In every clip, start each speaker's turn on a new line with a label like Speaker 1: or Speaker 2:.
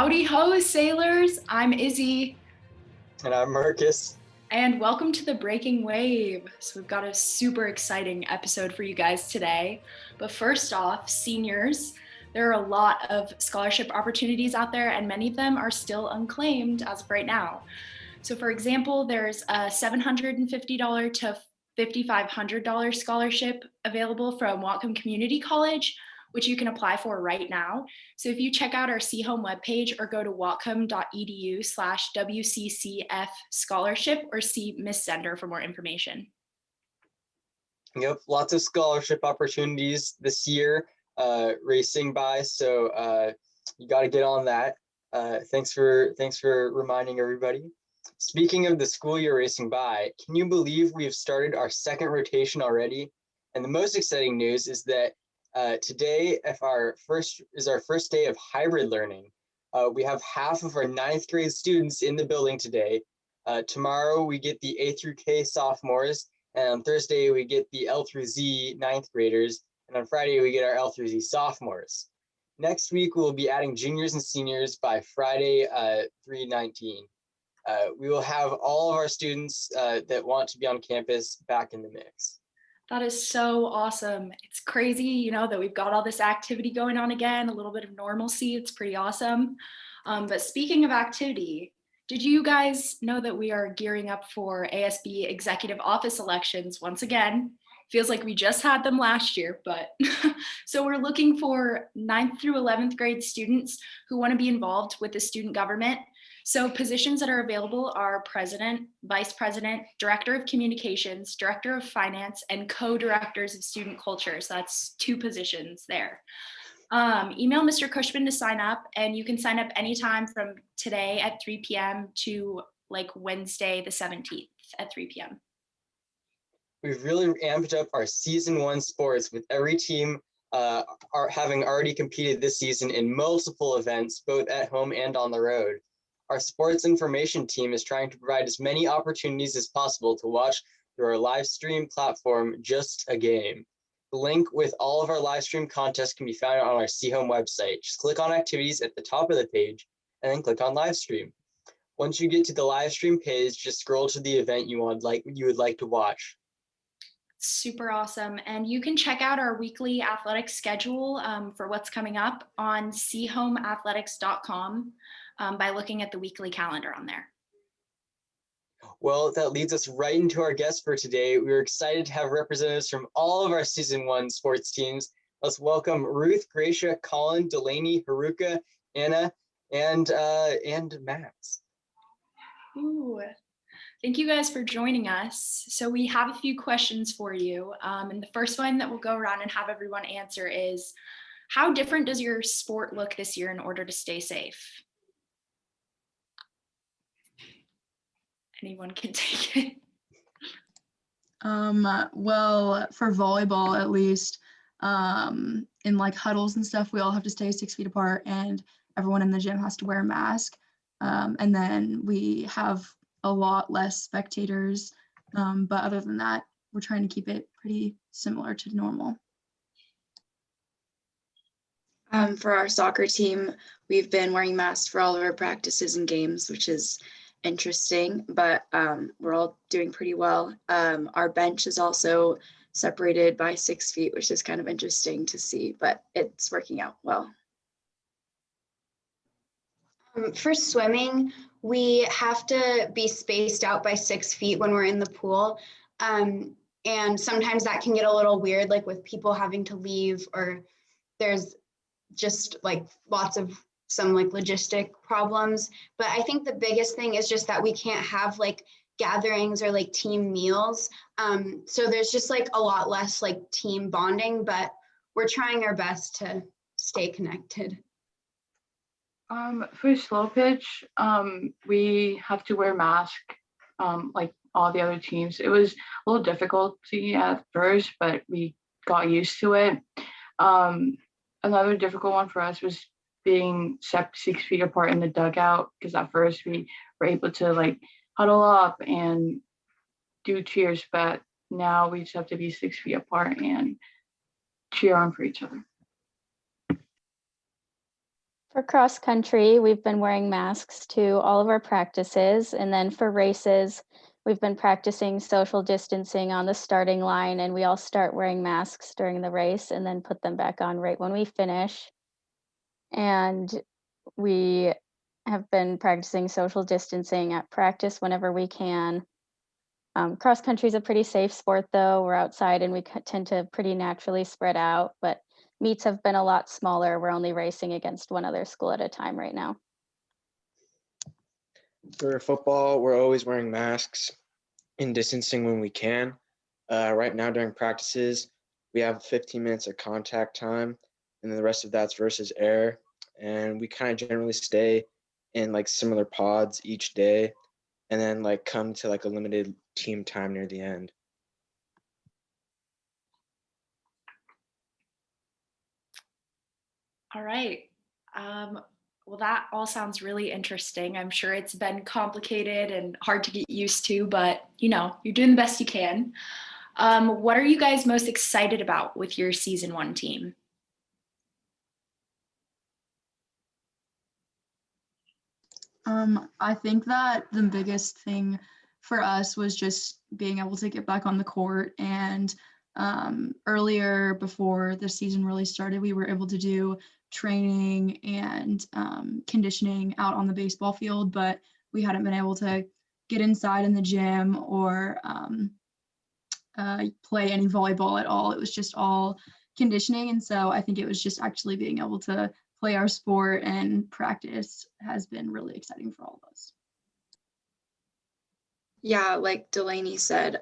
Speaker 1: Howdy ho, sailors! I'm Izzy.
Speaker 2: And I'm Marcus.
Speaker 1: And welcome to the Breaking Wave. So we've got a super exciting episode for you guys today. But first off, seniors, there are a lot of scholarship opportunities out there and many of them are still unclaimed as of right now. So for example, there's a $750 to $5,500 scholarship available from Whatcom Community College, which you can apply for right now. So if you check out our C-Home webpage or go to whatcom.edu/WCCF scholarship or see Miss Sender for more information.
Speaker 2: Yep, lots of scholarship opportunities this year racing by, so you got to get on that. Thanks for reminding everybody. Speaking of the school year racing by, can you believe we have started our second rotation already? And the most exciting news is that today is our first day of hybrid learning. We have half of our 9th grade students in the building today. Tomorrow we get the A through K sophomores, and on Thursday we get the L through Z 9th graders, and on Friday we get our L through Z sophomores. Next week we'll be adding juniors and seniors by Friday 3/19. We will have all of our students that want to be on campus back in the mix.
Speaker 1: That is so awesome. It's crazy, that we've got all this activity going on again, a little bit of normalcy. It's pretty awesome. But speaking of activity, did you guys know that we are gearing up for ASB executive office elections once again? Feels like we just had them last year, but so we're looking for 9th through 11th grade students who want to be involved with the student government. So positions that are available are president, vice president, director of communications, director of finance, and co-directors of student culture. So that's 2 positions there. Email Mr. Cushman to sign up, and you can sign up anytime from today at 3 p.m. to Wednesday the 17th at 3 p.m.
Speaker 2: We've really amped up our season 1 sports, with every team having already competed this season in multiple events, both at home and on the road. Our sports information team is trying to provide as many opportunities as possible to watch through our live stream platform, Just a Game. The link with all of our live stream contests can be found on our C-Home website. Just click on activities at the top of the page and then click on live stream. Once you get to the live stream page, just scroll to the event you would like to watch.
Speaker 1: Super awesome. And you can check out our weekly athletic schedule for what's coming up on chomeathletics.com by looking at the weekly calendar on there.
Speaker 2: Well, that leads us right into our guest for today. We're excited to have representatives from all of our season 1 sports teams. Let's welcome Ruth, Gracia, Colin, Delaney, Haruka, Anna, and Max.
Speaker 1: Ooh. Thank you guys for joining us. So we have a few questions for you. And the first one that we'll go around and have everyone answer is, how different does your sport look this year in order to stay safe? Anyone can take it.
Speaker 3: Well, for volleyball, at least, in huddles and stuff, we all have to stay 6 feet apart and everyone in the gym has to wear a mask. And then we have a lot less spectators. But other than that, we're trying to keep it pretty similar to normal.
Speaker 4: For our soccer team, we've been wearing masks for all of our practices and games, which is interesting, but we're all doing pretty well. Our bench is also separated by 6 feet, which is kind of interesting to see, but it's working out well.
Speaker 5: For swimming, we have to be spaced out by 6 feet when we're in the pool. And sometimes that can get a little weird, with people having to leave, or there's just lots of some logistic problems. But I think the biggest thing is just that we can't have gatherings or team meals. So there's just a lot less team bonding, but we're trying our best to stay connected.
Speaker 6: For slow pitch, we have to wear masks like all the other teams. It was a little difficulty at first, but we got used to it. Another difficult one for us was being 6 feet apart in the dugout, because at first we were able to huddle up and do cheers, but now we just have to be 6 feet apart and cheer on for each other.
Speaker 7: For cross country, we've been wearing masks to all of our practices. And then for races, we've been practicing social distancing on the starting line, and we all start wearing masks during the race and then put them back on right when we finish. And we have been practicing social distancing at practice whenever we can. Cross country is a pretty safe sport, though. We're outside and we tend to pretty naturally spread out, but meets have been a lot smaller. We're only racing against one other school at a time right now.
Speaker 8: For football, we're always wearing masks and distancing when we can. Right now during practices, we have 15 minutes of contact time, and then the rest of that's versus air. And we kind of generally stay in like similar pods each day, and then like come to like a limited team time near the end.
Speaker 1: All right. Well, that all sounds really interesting. I'm sure it's been complicated and hard to get used to, but you're doing the best you can. What are you guys most excited about with your season 1 team?
Speaker 3: I think that the biggest thing for us was just being able to get back on the court. And earlier, before the season really started, we were able to do training and conditioning out on the baseball field, but we hadn't been able to get inside in the gym or play any volleyball at all. It was just all conditioning. And so I think it was just actually being able to play our sport and practice has been really exciting for all of us.
Speaker 4: Yeah, like Delaney said,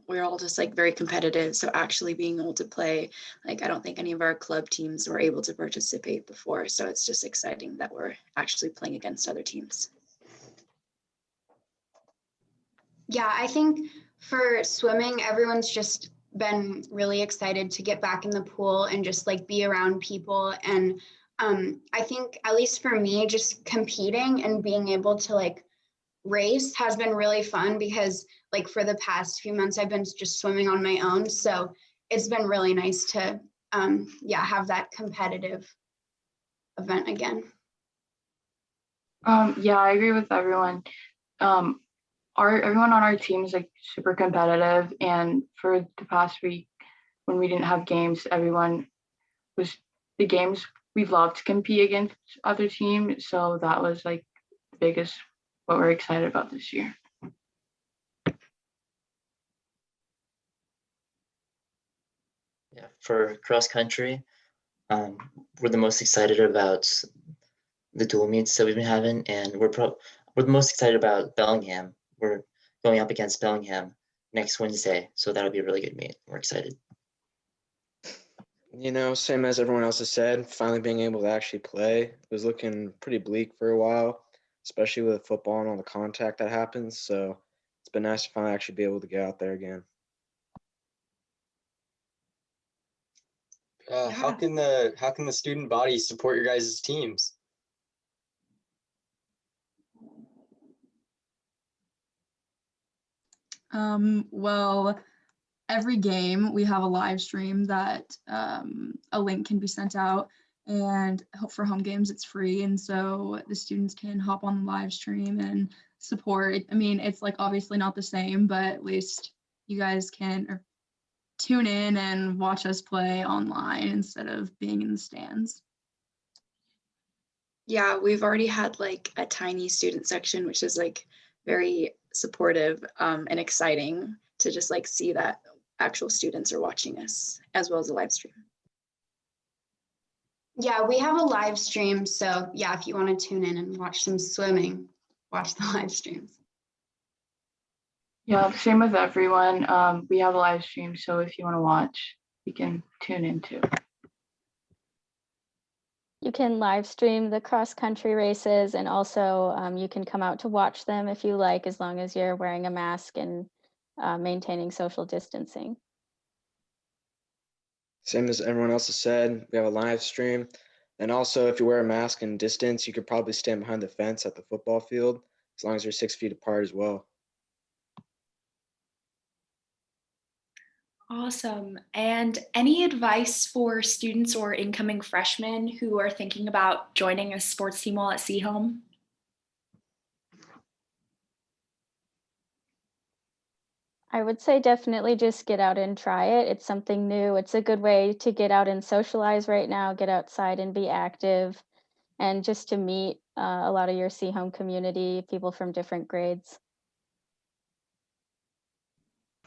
Speaker 4: we're all just like very competitive. So actually being able to play, like I don't think any of our club teams were able to participate before. So it's just exciting that we're actually playing against other teams.
Speaker 5: Yeah, I think for swimming, everyone's just been really excited to get back in the pool and just like be around people. And I think, at least for me, just competing and being able to like race has been really fun because like for the past few months, I've been just swimming on my own. So it's been really nice to have that competitive event again.
Speaker 6: Yeah, I agree with everyone. Everyone on our team is like super competitive, and for the past week when we didn't have games, everyone was the games we love to compete against other teams. So that was like the biggest what we're excited about this year.
Speaker 9: Yeah, for cross country, we're the most excited about the dual meets that we've been having, and we're the most excited about Bellingham. We're going up against Bellingham next Wednesday, so that'll be a really good meet. We're excited.
Speaker 8: Same as everyone else has said, finally being able to actually play. It was looking pretty bleak for a while, especially with football and all the contact that happens. So it's been nice to finally actually be able to get out there again.
Speaker 2: How can the student body support your guys' teams?
Speaker 3: Well, every game we have a live stream that a link can be sent out, and for home games it's free, and so the students can hop on the live stream and support. I mean, it's like obviously not the same, but at least you guys can tune in and watch us play online instead of being in the stands.
Speaker 4: Yeah, we've already had like a tiny student section, which is like very supportive and exciting to just like see that actual students are watching us as well as a live stream.
Speaker 5: Yeah, we have a live stream. So yeah, if you want to tune in and watch some swimming, watch the live streams.
Speaker 6: Yeah, same with everyone. We have a live stream, so if you want to watch, you can tune into.
Speaker 7: You can live stream the cross country races, and also you can come out to watch them if you like, as long as you're wearing a mask and maintaining social distancing.
Speaker 8: Same as everyone else has said, we have a live stream. And also, if you wear a mask and distance, you could probably stand behind the fence at the football field, as long as you're 6 feet apart as well.
Speaker 1: Awesome. And any advice for students or incoming freshmen who are thinking about joining a sports team while at Seahome?
Speaker 7: I would say definitely just get out and try it. It's something new. It's a good way to get out and socialize right now, get outside and be active, and just to meet a lot of your Seahome community, people from different grades.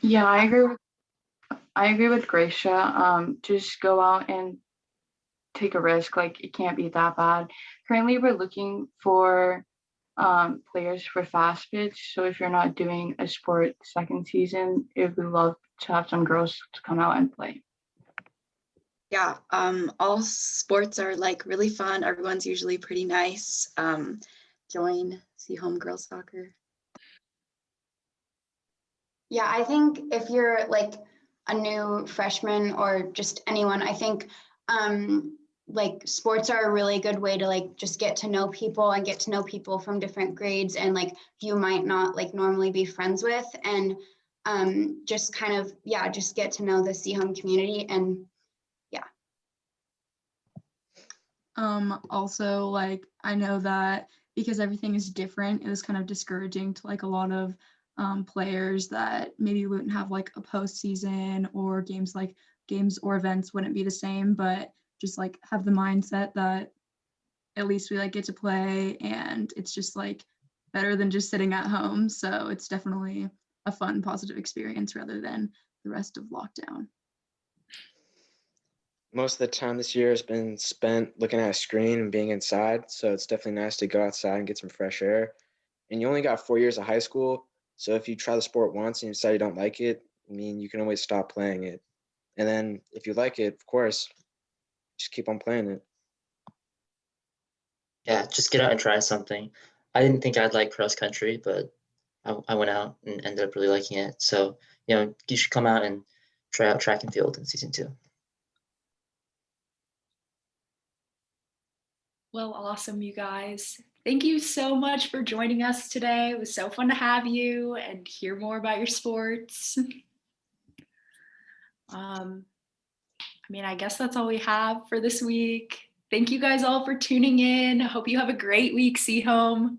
Speaker 6: Yeah, I agree with Gracia. Just go out and take a risk. Like it can't be that bad. Currently, we're looking for players for fast pitch. So if you're not doing a sport second season, it would love to have some girls to come out and play.
Speaker 4: Yeah, all sports are like really fun. Everyone's usually pretty nice. Join Seahome Girls Soccer.
Speaker 5: Yeah, I think if you're like a new freshman or just anyone, I think like sports are a really good way to like just get to know people and get to know people from different grades and like you might not like normally be friends with, and just kind of, yeah, just get to know the Seahome community. And
Speaker 3: Also, like, I know that because everything is different, it was kind of discouraging to like a lot of players that maybe wouldn't have like a postseason or games or events wouldn't be the same, but just like have the mindset that at least we like get to play and it's just like better than just sitting at home. So it's definitely a fun, positive experience rather than the rest of lockdown.
Speaker 8: Most of the time this year has been spent looking at a screen and being inside. So it's definitely nice to go outside and get some fresh air. And you only got 4 years of high school. So if you try the sport once and you decide you don't like it, I mean, you can always stop playing it. And then if you like it, of course, just keep on playing it.
Speaker 9: Yeah, just get out and try something. I didn't think I'd like cross country, but I went out and ended up really liking it. So, you should come out and try out track and field in season 2.
Speaker 1: Well, awesome, you guys. Thank you so much for joining us today. It was so fun to have you and hear more about your sports. I guess that's all we have for this week. Thank you guys all for tuning in. I hope you have a great week, Seahome.